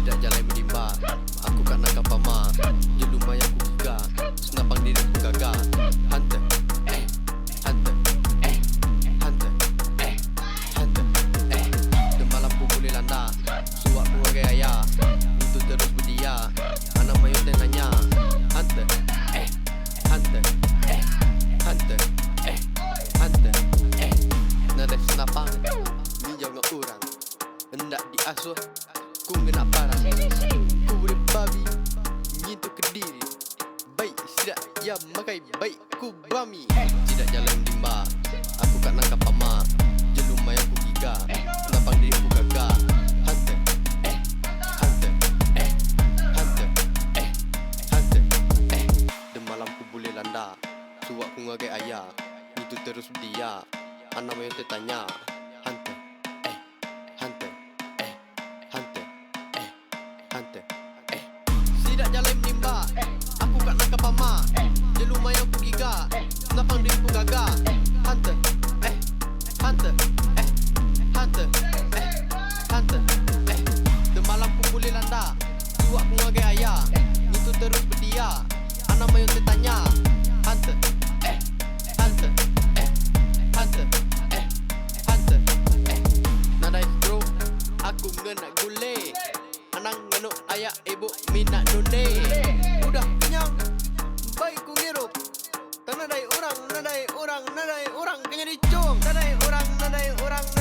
Tidak jalan menimba, aku kat nak pama. Dia lumayan ku giga, senapang diri ku gagah. Hunter, hunter, hunter, hunter, de malam ku boleh landa. Suak ku bagai ayah, itu terus berdia. Anak mayu tengahnya. Hunter, hunter, hunter, hunter, nada senapang, minjau dengan orang. Hendak diasuh, ku kena parah. Ku boleh babi, nyitu ke diri. Baik sidak ya makai baik ku bami. Tidak jalan dimba, aku kat nangkap pama. Je lumayan ku giga, kenapa diri ku gagah. Hunter, hunter, hunter, hunter, de malam ku boleh landa. Suak ku ngagai ayah, itu terus dia. Anak mayu tertanya. Hunter, hunter, hunter, hunter, tidak jalan menimba, aku kat nangkap pama. Dia lumayan ku giga, senapang diri ku gagah. Hunter, hunter, hunter, hunter, de malam ku boleh landa. Suak ku ngagai ayah, itu terus berdia. Anak mayu tertanya. Hunter, hunter, hunter, hunter, nadai bro, aku ngenak gule. Anang nganuk ayah ibu minat nune. Udah kenyang, baik ku ngirup. Tak nadai orang, nadai orang, nadai orang kenyang dicung. Nadai orang, nadai orang.